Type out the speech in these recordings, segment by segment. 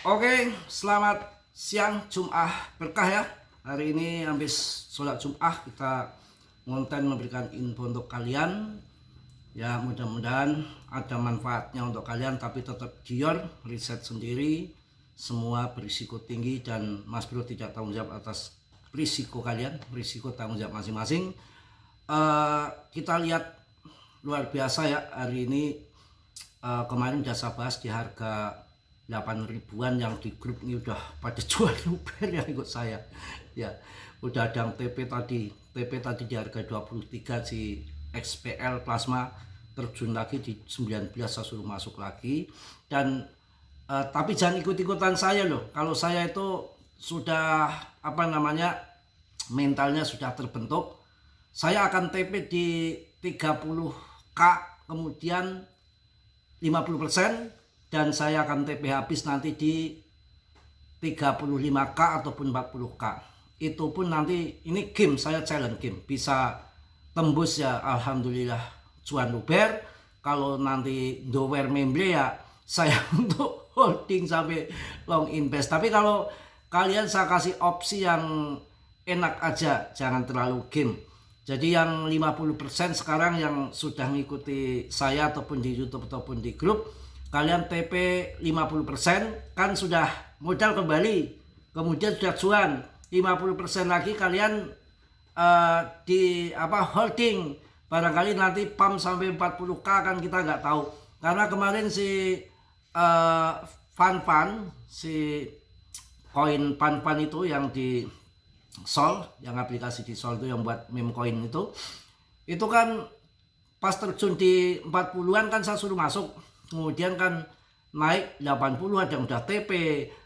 Oke, selamat siang Jum'ah berkah ya. Hari ini habis sholat Jum'ah kita ngonten memberikan info untuk kalian. Ya mudah-mudahan ada manfaatnya untuk kalian, tapi tetap gior, riset sendiri. Semua berisiko tinggi dan Mas Bro tidak tanggung jawab atas risiko kalian, risiko tanggung jawab masing-masing. Kita lihat luar biasa ya hari ini. Kemarin udah saya bahas di harga 8 ribuan yang di grup ini udah pada jual luber yang ikut saya ya. Udah ada yang TP tadi di harga 23 si XPL plasma terjun lagi di 19, saya suruh masuk lagi. Dan tapi jangan ikut-ikutan saya loh. Kalau saya itu sudah mentalnya sudah terbentuk. Saya akan TP di 30k kemudian 50%, dan saya akan TP habis nanti di 35k ataupun 40k. Itu pun nanti ini game, saya challenge game. Bisa tembus ya alhamdulillah cuan luber. Kalau nanti dower memble ya saya untuk holding sampai long invest. Tapi kalau kalian saya kasih opsi yang enak aja, jangan terlalu game. Jadi yang 50% sekarang yang sudah mengikuti saya ataupun di YouTube ataupun di grup, kalian TP 50% kan sudah modal kembali, kemudian sudah cuan. 50% lagi kalian holding, barangkali nanti pump sampai 40k kan kita nggak tahu. Karena kemarin si si koin Fan itu yang di Sol, yang aplikasi di Sol itu yang buat meme coin itu kan pas terjun di 40-an kan saya suruh masuk. Kemudian kan naik 80, ada yang udah TP,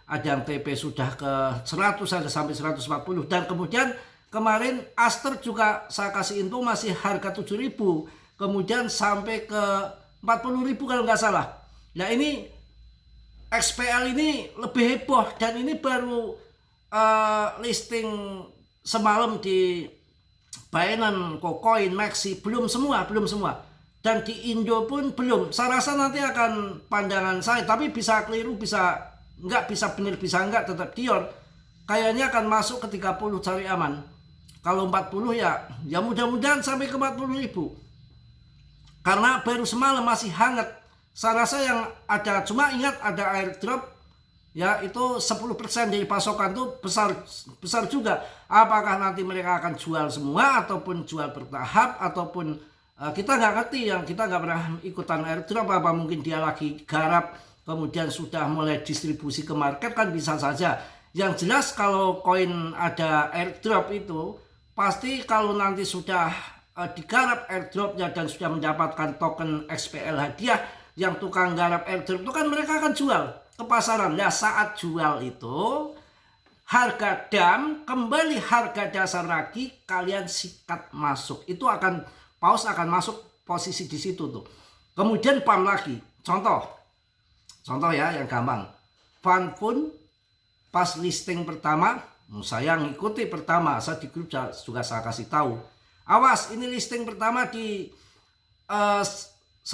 ada yang TP sudah ke 100, ada sampai 140. Dan kemudian kemarin Aster juga saya kasih info masih harga 7.000, kemudian sampai ke 40.000 kalau nggak salah. Nah ini XPL ini lebih heboh, dan ini baru listing semalam di Binance, KuCoin, Maxi, belum semua. Dan di Indo pun belum. Saya rasa nanti akan pandangan saya, tapi bisa keliru, bisa enggak, bisa benar, bisa enggak, tetap gior. Kayaknya akan masuk ke 30 cari aman. Kalau 40 ya mudah-mudahan sampai ke 40.000. Karena baru semalam masih hangat. Saya rasa yang ada, cuma ingat ada airdrop ya, itu 10% dari pasokan tuh besar juga. Apakah nanti mereka akan jual semua ataupun jual bertahap, ataupun kita nggak ngerti, yang kita nggak pernah ikutan airdrop. Apa mungkin dia lagi garap kemudian sudah mulai distribusi ke market, kan bisa saja. Yang jelas kalau koin ada airdrop itu pasti kalau nanti sudah digarap airdropnya dan sudah mendapatkan token XPL hadiah, yang tukang garap airdrop itu kan mereka akan jual ke pasaran. Nah saat jual itu harga dam kembali harga dasar lagi, kalian sikat masuk. Itu akan paus akan masuk posisi di situ tuh. Kemudian pump lagi. Contoh ya yang gampang. Fanfun pas listing pertama, saya ngikuti pertama, saya di grup juga saya kasih tahu. Awas, ini listing pertama di 124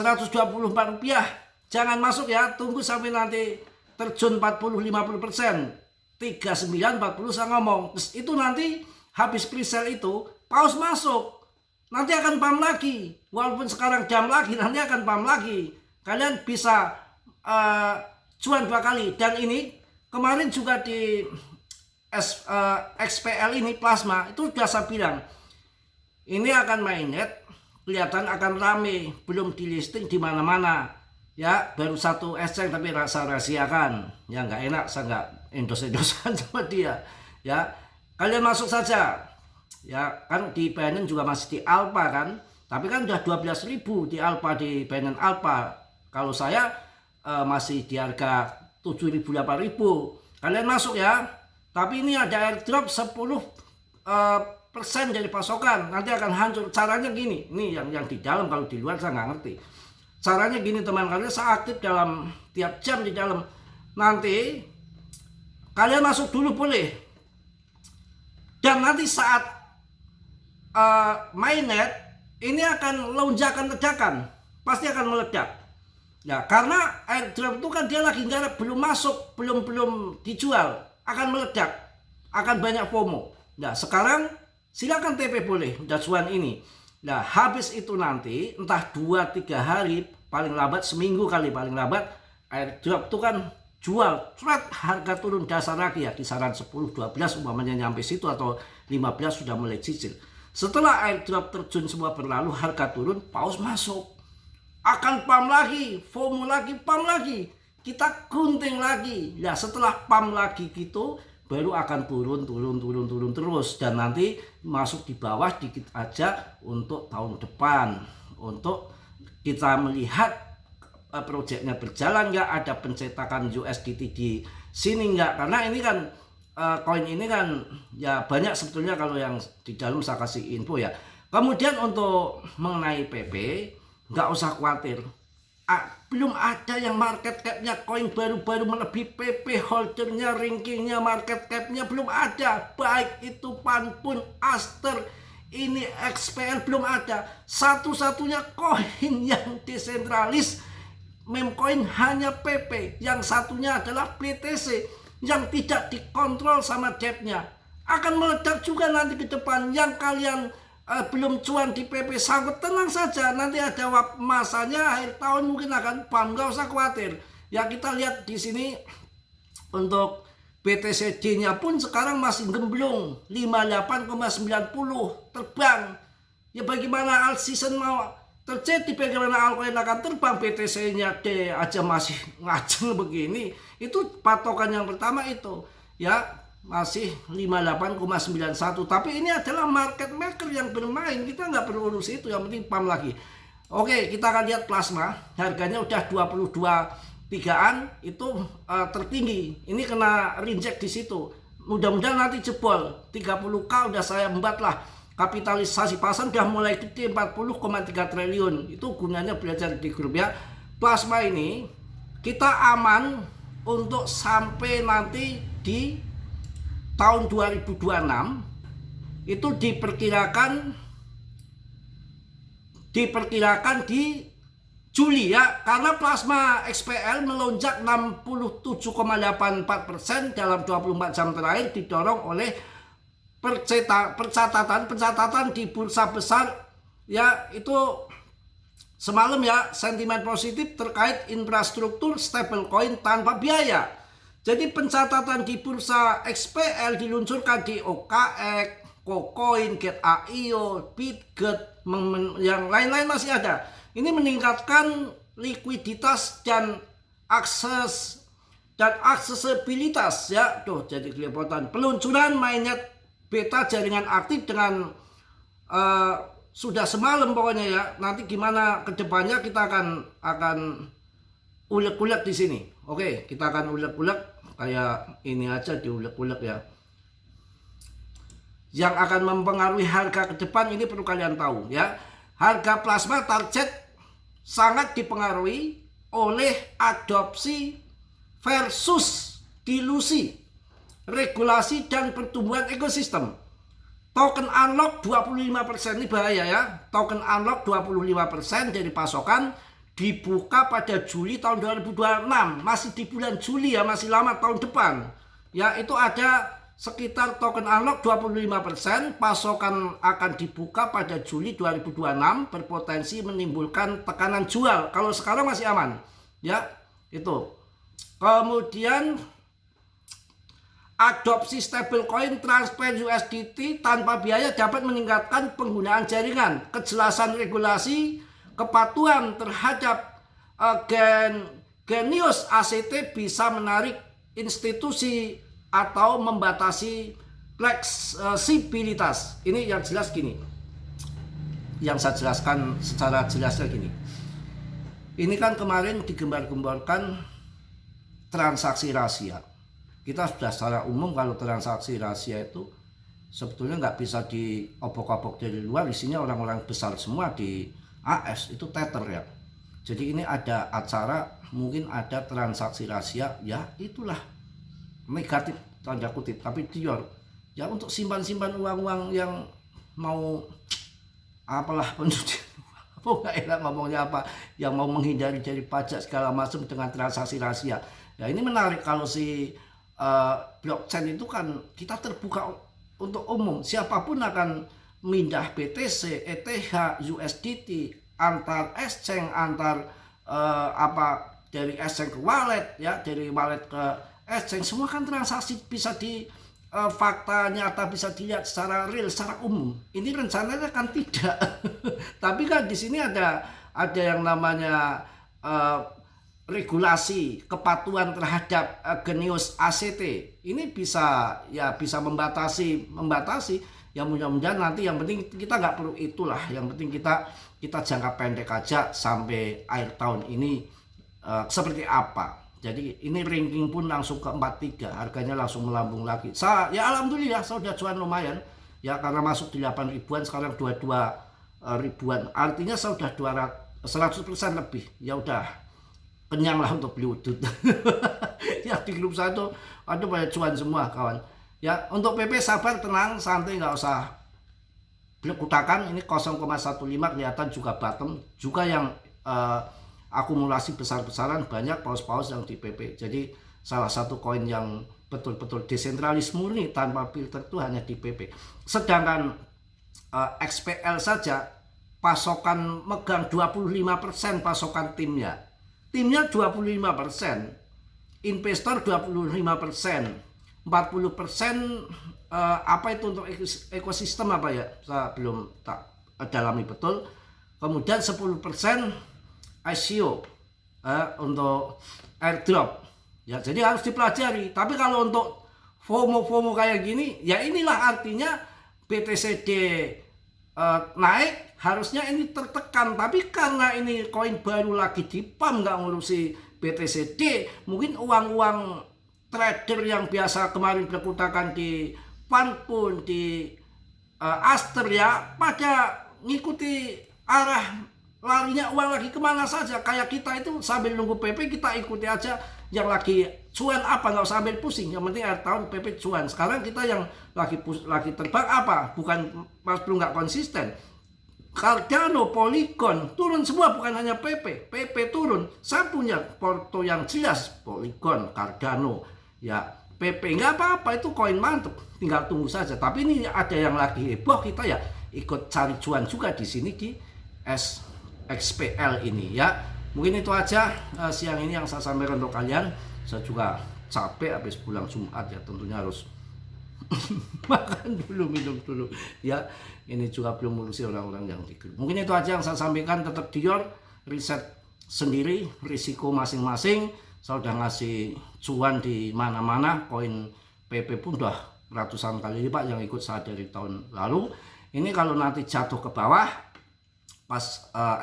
rupiah. Jangan masuk ya, tunggu sampai nanti terjun 40-50%. 39-40 saya ngomong. Terus itu nanti habis pre-sale itu paus masuk. Nanti akan pump lagi, walaupun sekarang jam lagi, nanti akan pump lagi. Kalian bisa cuan 2 kali. Dan ini kemarin juga di XPL ini plasma, itu sudah saya bilang ini akan mainnet, kelihatan akan rame, belum di listing di mana-mana ya, baru satu exchange tapi rasa rahasiakan ya, nggak enak, saya nggak endos-endosan sama dia ya. Kalian masuk saja ya, kan di Binance juga masih di Alpha kan, tapi kan udah 12.000 di Alpha, di Binance Alpha. Kalau saya masih di harga 7.000 8.000. Kalian masuk ya, tapi ini ada airdrop 10% dari pasokan, nanti akan hancur. Caranya gini, ini yang di dalam, kalau di luar saya nggak ngerti. Caranya gini teman, kalian saya aktif dalam tiap jam di dalam. Nanti kalian masuk dulu boleh, dan nanti saat mainnet ini akan lonjakan ledakan, pasti akan meledak. Ya, karena airdrop itu kan dia lagi nggak belum masuk, belum dijual, akan meledak, akan banyak FOMO. Nah, sekarang silakan TP boleh, udah cuan ini. Nah, habis itu nanti entah 2-3 hari, paling lambat seminggu kali paling lambat, airdrop itu kan jual, harga turun dasar lagi ya, kisaran 10-12 umpamanya nyampe situ atau 15 sudah mulai cicil. Setelah airdrop terjun semua berlalu, harga turun, paus masuk. Akan pam lagi, FOMO lagi, pam lagi. Kita gunting lagi. Nah, setelah pam lagi gitu, baru akan turun terus. Dan nanti masuk di bawah dikit aja untuk tahun depan. Untuk kita melihat proyeknya berjalan nggak, ada pencetakan USDT di sini nggak. Karena ini kan, koin ini kan ya banyak sebetulnya kalau yang di dalam saya kasih info ya. Kemudian untuk mengenai PP, nggak usah khawatir, belum ada yang market capnya koin baru-baru melebihi PP, holdernya, rankingnya, market capnya belum ada. Baik itu Panpun, Aster, ini XPL belum ada. Satu-satunya koin yang desentralis meme coin hanya PP, yang satunya adalah BTC yang tidak dikontrol sama depnya. Akan meledak juga nanti ke depan. Yang kalian belum cuan di PP sangkut, tenang saja, nanti ada masanya akhir tahun mungkin akan pam, nggak usah khawatir ya. Kita lihat di sini untuk BTCD-nya pun sekarang masih gemblong 58,90 terbang ya. Bagaimana all season mau terjadi, bagaimana altcoin akan terbang, BTC-nya D aja masih ngaceng begini. Itu patokan yang pertama itu ya, masih 58,91. Tapi ini adalah market maker yang bermain, kita nggak perlu urus itu, yang penting pam lagi. Oke, kita akan lihat plasma, harganya udah 22.3an, itu tertinggi. Ini kena reject di situ. Mudah-mudahan nanti jebol 30k, udah saya embat lah. Kapitalisasi pasar udah mulai gede, 40,3 triliun. Itu gunanya belajar di grup ya. Plasma ini kita aman untuk sampai nanti di tahun 2026. Itu diperkirakan di Juli ya, karena plasma XPL melonjak 67,84% dalam 24 jam terakhir, didorong oleh pencatatan di bursa besar ya. Itu semalam ya, sentimen positif terkait infrastruktur stablecoin tanpa biaya. Jadi pencatatan di bursa XPL diluncurkan di OKX, KuCoin, Get.io, Bitget, yang lain-lain masih ada. Ini meningkatkan likuiditas dan aksesibilitas ya. Tuh, jadi kelihatan peluncuran mainnet beta jaringan aktif dengan sudah semalam pokoknya ya. Nanti gimana kedepannya kita akan ulek-ulek di sini. Oke, kita akan ulek-ulek kayak ini aja, diulek-ulek ya. Yang akan mempengaruhi harga ke depan ini perlu kalian tahu ya. Harga plasma target sangat dipengaruhi oleh adopsi versus dilusi, regulasi dan pertumbuhan ekosistem. Token unlock 25%, ini bahaya ya. Token unlock 25% dari pasokan dibuka pada Juli tahun 2026. Masih di bulan Juli ya, masih lama, tahun depan. Ya, itu ada sekitar token unlock 25%, pasokan akan dibuka pada Juli 2026, berpotensi menimbulkan tekanan jual. Kalau sekarang masih aman. Ya, itu. Kemudian adopsi stablecoin transfer USDT tanpa biaya dapat meningkatkan penggunaan jaringan, kejelasan regulasi, kepatuhan terhadap Genius ACT bisa menarik institusi atau membatasi fleksibilitas. Ini yang jelas gini, yang saya jelaskan secara jelasnya gini. Ini kan kemarin digembar-gemborkan transaksi rahasia. Kita sudah secara umum kalau transaksi rahasia itu sebetulnya nggak bisa diobok-obok dari luar, isinya orang-orang besar semua di AS, itu Tether ya. Jadi ini ada acara, mungkin ada transaksi rahasia, ya itulah negatif tanda kutip, tapi Dior ya untuk simpan-simpan uang-uang yang mau apalah pencucian Oh, nggak enak ngomongnya apa, yang mau menghindari dari pajak segala macam dengan transaksi rahasia. Ya ini menarik kalau si blockchain itu kan kita terbuka untuk umum, siapapun akan mindah BTC, ETH, USDT antar exchange, antar dari exchange ke wallet, ya dari wallet ke exchange, semua kan transaksi bisa di fakta nyata bisa dilihat secara real, secara umum. Ini rencananya kan tidak. Tapi kan di sini ada yang namanya regulasi kepatuhan terhadap Genius ACT. Ini bisa membatasi. Ya mudah-mudahan nanti, yang penting kita nggak perlu itulah. Yang penting kita jangka pendek aja sampai akhir tahun ini seperti apa. Jadi ini ranking pun langsung ke 43, harganya langsung melambung lagi. Ya alhamdulillah saya udah cuan lumayan. Ya karena masuk di 8 ribuan, sekarang 22 ribuan. Artinya saya udah 100% lebih. Ya udah kenyang lah untuk beli udut. Ya di grup saya tuh ada banyak cuan semua kawan. Ya untuk PP sabar, tenang, santai, nggak usah belek-kutakan. Ini 0,15 kelihatan juga bottom. Juga yang akumulasi besar-besaran, banyak paus-paus yang di PP. Jadi salah satu koin yang betul-betul desentralis murni tanpa filter itu hanya di PP. Sedangkan XPL saja pasokan megang 25% pasokan timnya. Timnya 25%, investor 25%, 40% apa itu untuk ekosistem apa ya? Saya belum tak dalami betul. Kemudian 10% ICO untuk airdrop. Ya, jadi harus dipelajari. Tapi kalau untuk FOMO kayak gini, ya inilah artinya BTCD naik, harusnya ini tertekan. Tapi karena ini koin baru lagi di pump, nggak ngurusi BTCD, mungkin uang-uang trader yang biasa kemarin berkutakan di fund pun, di Aster ya, pada ngikuti arah larinya uang lagi kemana saja. Kayak kita itu sambil nunggu PP, kita ikuti aja yang lagi cuan apa, nggak usah ambil pusing. Yang penting akhir tahun PP cuan. Sekarang kita yang lagi terbang apa, bukan Mas Bro nggak konsisten. Cardano, Polygon turun semua, bukan hanya PP turun. Saya punya porto yang jelas, Polygon, Cardano, ya PP nggak apa-apa, itu koin mantep, tinggal tunggu saja. Tapi ini ada yang lagi heboh, kita ya ikut cari cuan juga di sini di XPL ini ya. Mungkin itu aja siang ini yang saya sampaikan untuk kalian. Saya juga capek habis pulang Jumat ya, tentunya harus makan dulu, minum dulu ya. Ini juga belum ngurusi orang-orang yang di grup. Mungkin itu aja yang saya sampaikan. Tetap Dior, riset sendiri, risiko masing-masing. Saya udah ngasih cuan di mana-mana. Koin PP pun udah ratusan kali lipat yang ikut saya dari tahun lalu. Ini kalau nanti jatuh ke bawah pas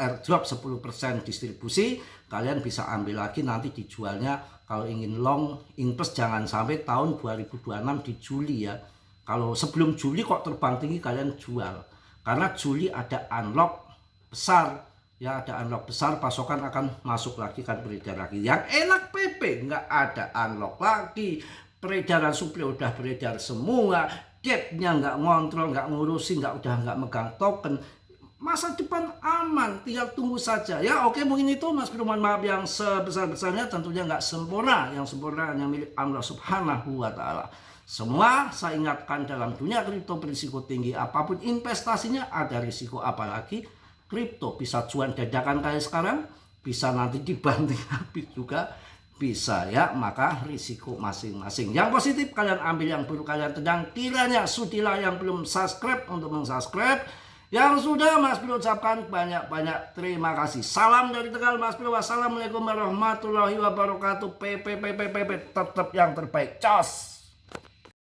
airdrop 10% distribusi, kalian bisa ambil lagi nanti dijualnya. Kalau ingin long invest jangan sampai tahun 2026 di Juli ya. Kalau sebelum Juli kok terbang tinggi kalian jual. Karena Juli ada unlock besar ya, ada unlock besar, pasokan akan masuk lagi, kan beredar lagi. Yang enak PP nggak ada unlock lagi, peredaran suplai udah beredar semua, debt-nya nggak ngontrol, nggak ngurusi, nggak megang token. Masa depan aman, tinggal tunggu saja ya. Oke, mungkin itu Mas Bro, mohon maaf yang sebesar-besarnya, tentunya nggak sempurna. Yang sempurna hanya milik Allah Subhanahu wa Ta'ala. Semua saya ingatkan, dalam dunia kripto berisiko tinggi, apapun investasinya ada risiko. Apalagi kripto, bisa cuan dadakan kayak sekarang, bisa nanti dibanting habis juga bisa ya. Maka risiko masing-masing. Yang positif kalian ambil, yang buruk kalian tendang. Kiranya sudilah yang belum subscribe untuk mensubscribe. Yang sudah, Mas Bro ucapkan banyak-banyak terima kasih. Salam dari Tegal, Mas Bro. Wassalamualaikum warahmatullahi wabarakatuh. PP tetap yang terbaik. Cos.